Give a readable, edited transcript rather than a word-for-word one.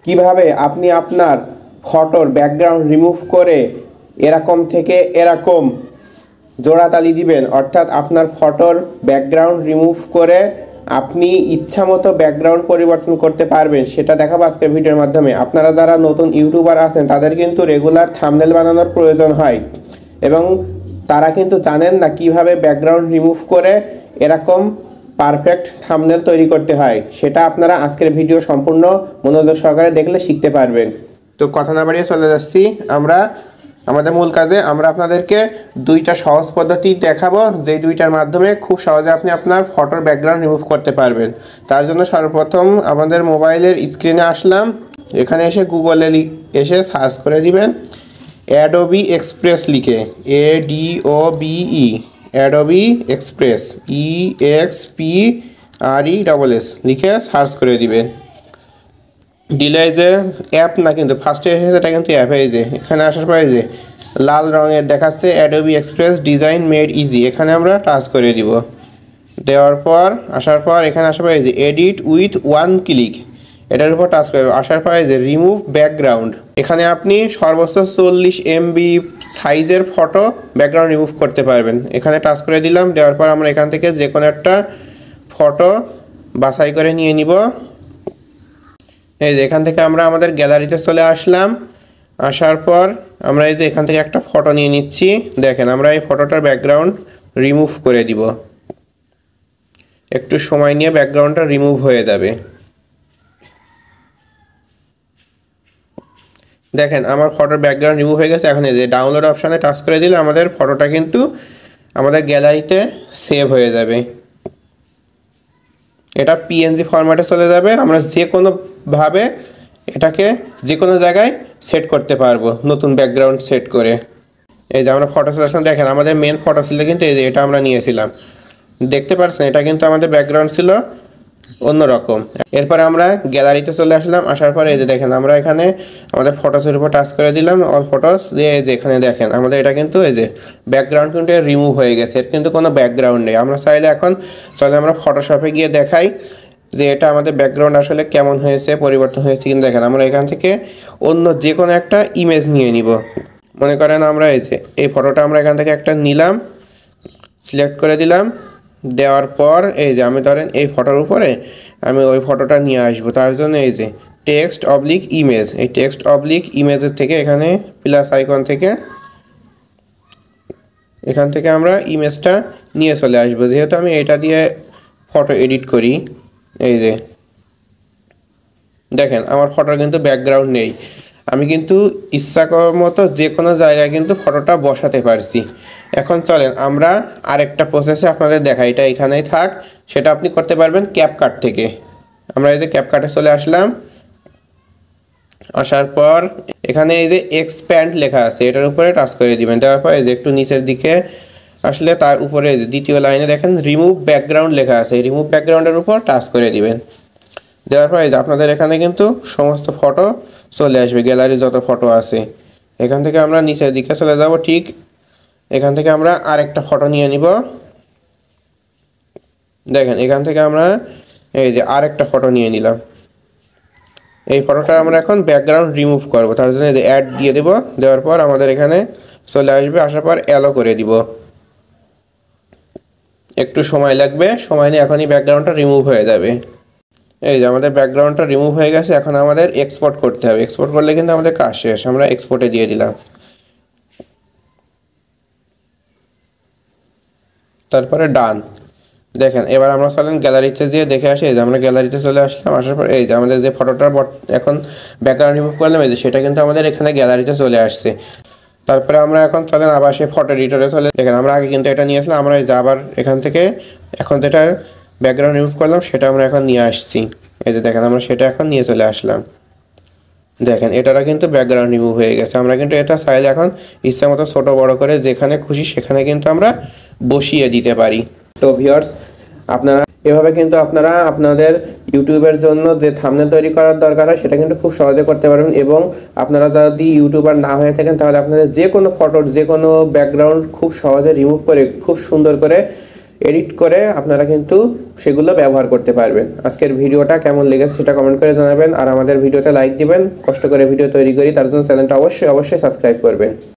কিভাবে আপনি আপনার ফটোর ব্যাকগ্রাউন্ড রিমুভ করে এরকম থেকে এরকম জোড়াতালি দিবেন, অর্থাৎ আপনার ফটোর ব্যাকগ্রাউন্ড রিমুভ করে আপনি ইচ্ছামতো ব্যাকগ্রাউন্ড পরিবর্তন করতে পারবেন, সেটা দেখাবো আজকের ভিডিওর মাধ্যমে। আপনারা যারা নতুন ইউটিউবার আছেন তাদের কিন্তু রেগুলার থাম্বনেল বানানোর প্রয়োজন হয় এবং তারা কিন্তু জানেন না কিভাবে ব্যাকগ্রাউন্ড রিমুভ করে এরকম পারফেক্ট থাম্বনেল তৈরি করতে হয়। সেটা আপনারা আজকের ভিডিও সম্পূর্ণ মনোযোগ সহকারে দেখলে শিখতে পারবেন। তো কথা না বাড়িয়ে চলে যাচ্ছি আমরা আমাদের মূল কাজে। আমরা আপনাদেরকে দুইটা সহজ পদ্ধতি দেখাবো, যেই দুইটার মাধ্যমে খুব সহজে আপনি আপনার ফটোর ব্যাকগ্রাউন্ড রিমুভ করতে পারবেন। তার জন্য সর্বপ্রথম আমাদের মোবাইলের স্ক্রিনে আসলাম, এখানে এসে গুগলে এসে সার্চ করে দিবেন অ্যাডোবি এক্সপ্রেস লিখে, ADOBE অ্যাডোবি এক্সপ্রেস EXPRESS লিখে সার্চ করে দিবেন। দিলে যে অ্যাপ না, কিন্তু ফার্স্টে এসেছে এটা কিন্তু অ্যাপ। এই যে এখানে আসার পরে যে লাল রঙের দেখাচ্ছে Adobe express design made easy, এখানে আমরা টাচ করে দিব। দেওয়ার পর আসার পর এখানে আসার পরে যে এডিট উইথ ওয়ান ক্লিক, এটার উপর টাচ করে আসার পরে যে রিমুভ ব্যাকগ্রাউন্ড, এখানে আপনি সর্বোচ্চ 40 MB সাইজের ফটো ব্যাকগ্রাউন্ড রিমুভ করতে পারবেন। এখানে টাচ করে দিলাম। দেওয়ার পর আমরা এখান থেকে যে কোনো একটা ফটো বাছাই করে নিয়ে নিব। এই যে এখান থেকে আমরা আমাদের গ্যালারিতে চলে আসলাম। আসার পর আমরা এই যে এখান থেকে একটা ফটো নিয়ে নিচ্ছি। দেখেন আমরা এই ফটোটার ব্যাকগ্রাউন্ড রিমুভ করে দিব। একটু সময় নিয়ে ব্যাকগ্রাউন্ডটা রিমুভ হয়ে যাবে। দেখেন আমার ফটোর ব্যাকগ্রাউন্ড রিমুভ হয়ে গেছে। এখন এই যে ডাউনলোড অপশানে টাচ করে দিলে আমাদের ফটোটা কিন্তু আমাদের গ্যালারিতে সেভ হয়ে যাবে। এটা PNG ফরম্যাটে চলে যাবে। আমরা যে কোনোভাবে এটাকে যে কোনো জায়গায় সেট করতে পারবো নতুন ব্যাকগ্রাউন্ড সেট করে। এই যে আমরা ফটো সিলেকশন দেখেন আমাদের মেন ফটো ছিল কিন্তু এই যে এটা আমরা নিয়েছিলাম, দেখতে পাচ্ছেন এটা কিন্তু আমাদের ব্যাকগ্রাউন্ড ছিল অন্যরকম। এরপরে আমরা গ্যালারিতে চলে আসলাম। আসার পরে এই যে দেখেন আমরা এখানে আমাদের ফটোসের উপর টাচ করে দিলাম, অল ফটোস দিয়ে এই যে এখানে দেখেন আমাদের এটা কিন্তু এই যে ব্যাকগ্রাউন্ড কিন্তু রিমুভ হয়ে গেছে, এর কিন্তু কোনো ব্যাকগ্রাউন্ড নেই। আমরা চাইলে এখন চলে আমরা ফটোশপে গিয়ে দেখাই যে এটা আমাদের ব্যাকগ্রাউন্ড আসলে কেমন হয়েছে, পরিবর্তন হয়েছে। কিন্তু দেখেন আমরা এখান থেকে অন্য যে কোনো একটা ইমেজ নিয়ে নিব। মনে করেন আমরা এই ফটোটা আমরা এখান থেকে একটা নিলাম, সিলেক্ট করে দিলাম। দেওয়ার পর এই যে আমি ধরেন এই ফটোর উপরে আমি ওই ফটোটা নিয়ে আসবো। তার জন্য এই যে টেক্সট অবলিক ইমেজ, এই টেক্সট অবলিক ইমেজের থেকে এখানে প্লাস আইকন থেকে এখান থেকে আমরা ইমেজটা নিয়ে চলে আসবো। যেহেতু আমি এটা দিয়ে ফটো এডিট করি, এই যে দেখেন আমার ফটোর কিন্তু ব্যাকগ্রাউন্ড নেই। আমি কিন্তু ইচ্ছা মতো যে কোনো জায়গায় কিন্তু ফটোটা বসাতে পারছি। এখন চলেন আমরা আরেকটা প্রসেসে আপনাদের দেখাই, এটা এখানেই থাক, সেটা আপনি করতে পারবেন ক্যাপকাট থেকে। আমরা এই যে ক্যাপকাটে চলে আসলাম। আসার পর এখানে এই যে এক্সপ্যান্ড লেখা আছে, এটার উপরে টাচ করে দিবেন। দেওয়ার পর এই যে একটু নিচের দিকে আসলে তার উপরে যে দ্বিতীয় লাইনে দেখেন রিমুভ ব্যাকগ্রাউন্ড লেখা আছে, এই রিমুভ ব্যাকগ্রাউন্ডের উপর টাচ করে দিবেন। দেওয়ার পর এই যে আপনাদের এখানে কিন্তু সমস্ত ফটো চলে আসবে, গ্যালারি যত ফটো আছে। এখান থেকে আমরা নিচের দিকে চলে যাব, ঠিক এখান থেকে আমরা আরেকটা ফটো নিয়ে নিব। দেখেন এখান থেকে আমরা এই যে আরেকটা ফটো নিয়ে নিলাম। এই ফটোটা আমরা এখন ব্যাকগ্রাউন্ড রিমুভ করব, তার জন্য এই যে অ্যাড দিয়ে দেব। দেওয়ার পর আমাদের এখানে চলে আসবে। আসার পর অ্যালো করে দিব। একটু সময় লাগবে, সময় নিয়ে এখনই ব্যাকগ্রাউন্ডটা রিমুভ হয়ে যাবে। এই যে আমাদের ব্যাকগ্রাউন্ডটা রিমুভ হয়ে গেছে। এখন আমাদের এক্সপোর্ট করতে হবে। এক্সপোর্ট করলে কিন্তু আমাদের কাজ শেষ। আমরা এক্সপোর্টে দিয়ে দিলাম। তারপরে ডান। দেখেন এবার আমরা চলেন গ্যালারিতে যেয়ে দেখে আসি। এই যে আমরা গ্যালারিতে চলে আসলাম। আসার পর এই যে আমাদের যে ফটোটা এখন ব্যাকগ্রাউন্ড রিমুভ করলাম, এই যে সেটা কিন্তু আমাদের এখানে গ্যালারিতে চলে আসছে। তারপরে আমরা এখন চলেন আবার সেই ফটো এডিটরে চলে। দেখেন আমরা আগে কিন্তু এটা নিয়ে আসলাম, আমরা এই যে আবার এখান থেকে এখন যেটা ব্যাকগ্রাউন্ড রিমুভ করলাম সেটা আমরা এখন নিয়ে আসছি। এই যে দেখেন আমরা সেটা এখন নিয়ে চলে আসলাম। দেখেন এটারা কিন্তু ব্যাকগ্রাউন্ড রিমুভ হয়ে গেছে। আমরা কিন্তু এটা চাইলে এখন ইচ্ছা মতো ছোটো বড়ো করে যেখানে খুশি সেখানে কিন্তু আমরা বসিয়ে দিতে পারি। তো ভিউয়ার্স, আপনারা এভাবে কিন্তু আপনারা আপনাদের ইউটিউবের জন্য যে থাম্বনেল তৈরি করার দরকার হয় সেটা কিন্তু খুব সহজে করতে পারবেন। এবং আপনারা যদি ইউটিউবার না হয়ে থাকেন তাহলে আপনাদের যে কোনো ফটোর যে কোনো ব্যাকগ্রাউন্ড খুব সহজে রিমুভ করে খুব সুন্দর করে এডিট করে আপনারা কিন্তু সেগুলো ব্যবহার করতে পারবেন। আজকের ভিডিওটা কেমন লেগেছে সেটা কমেন্ট করে জানাবেন, আর আমাদের ভিডিওতে লাইক দিবেন। কষ্ট করে ভিডিও তৈরি করি, তার জন্য চ্যানেলটা অবশ্যই সাবস্ক্রাইব করবেন।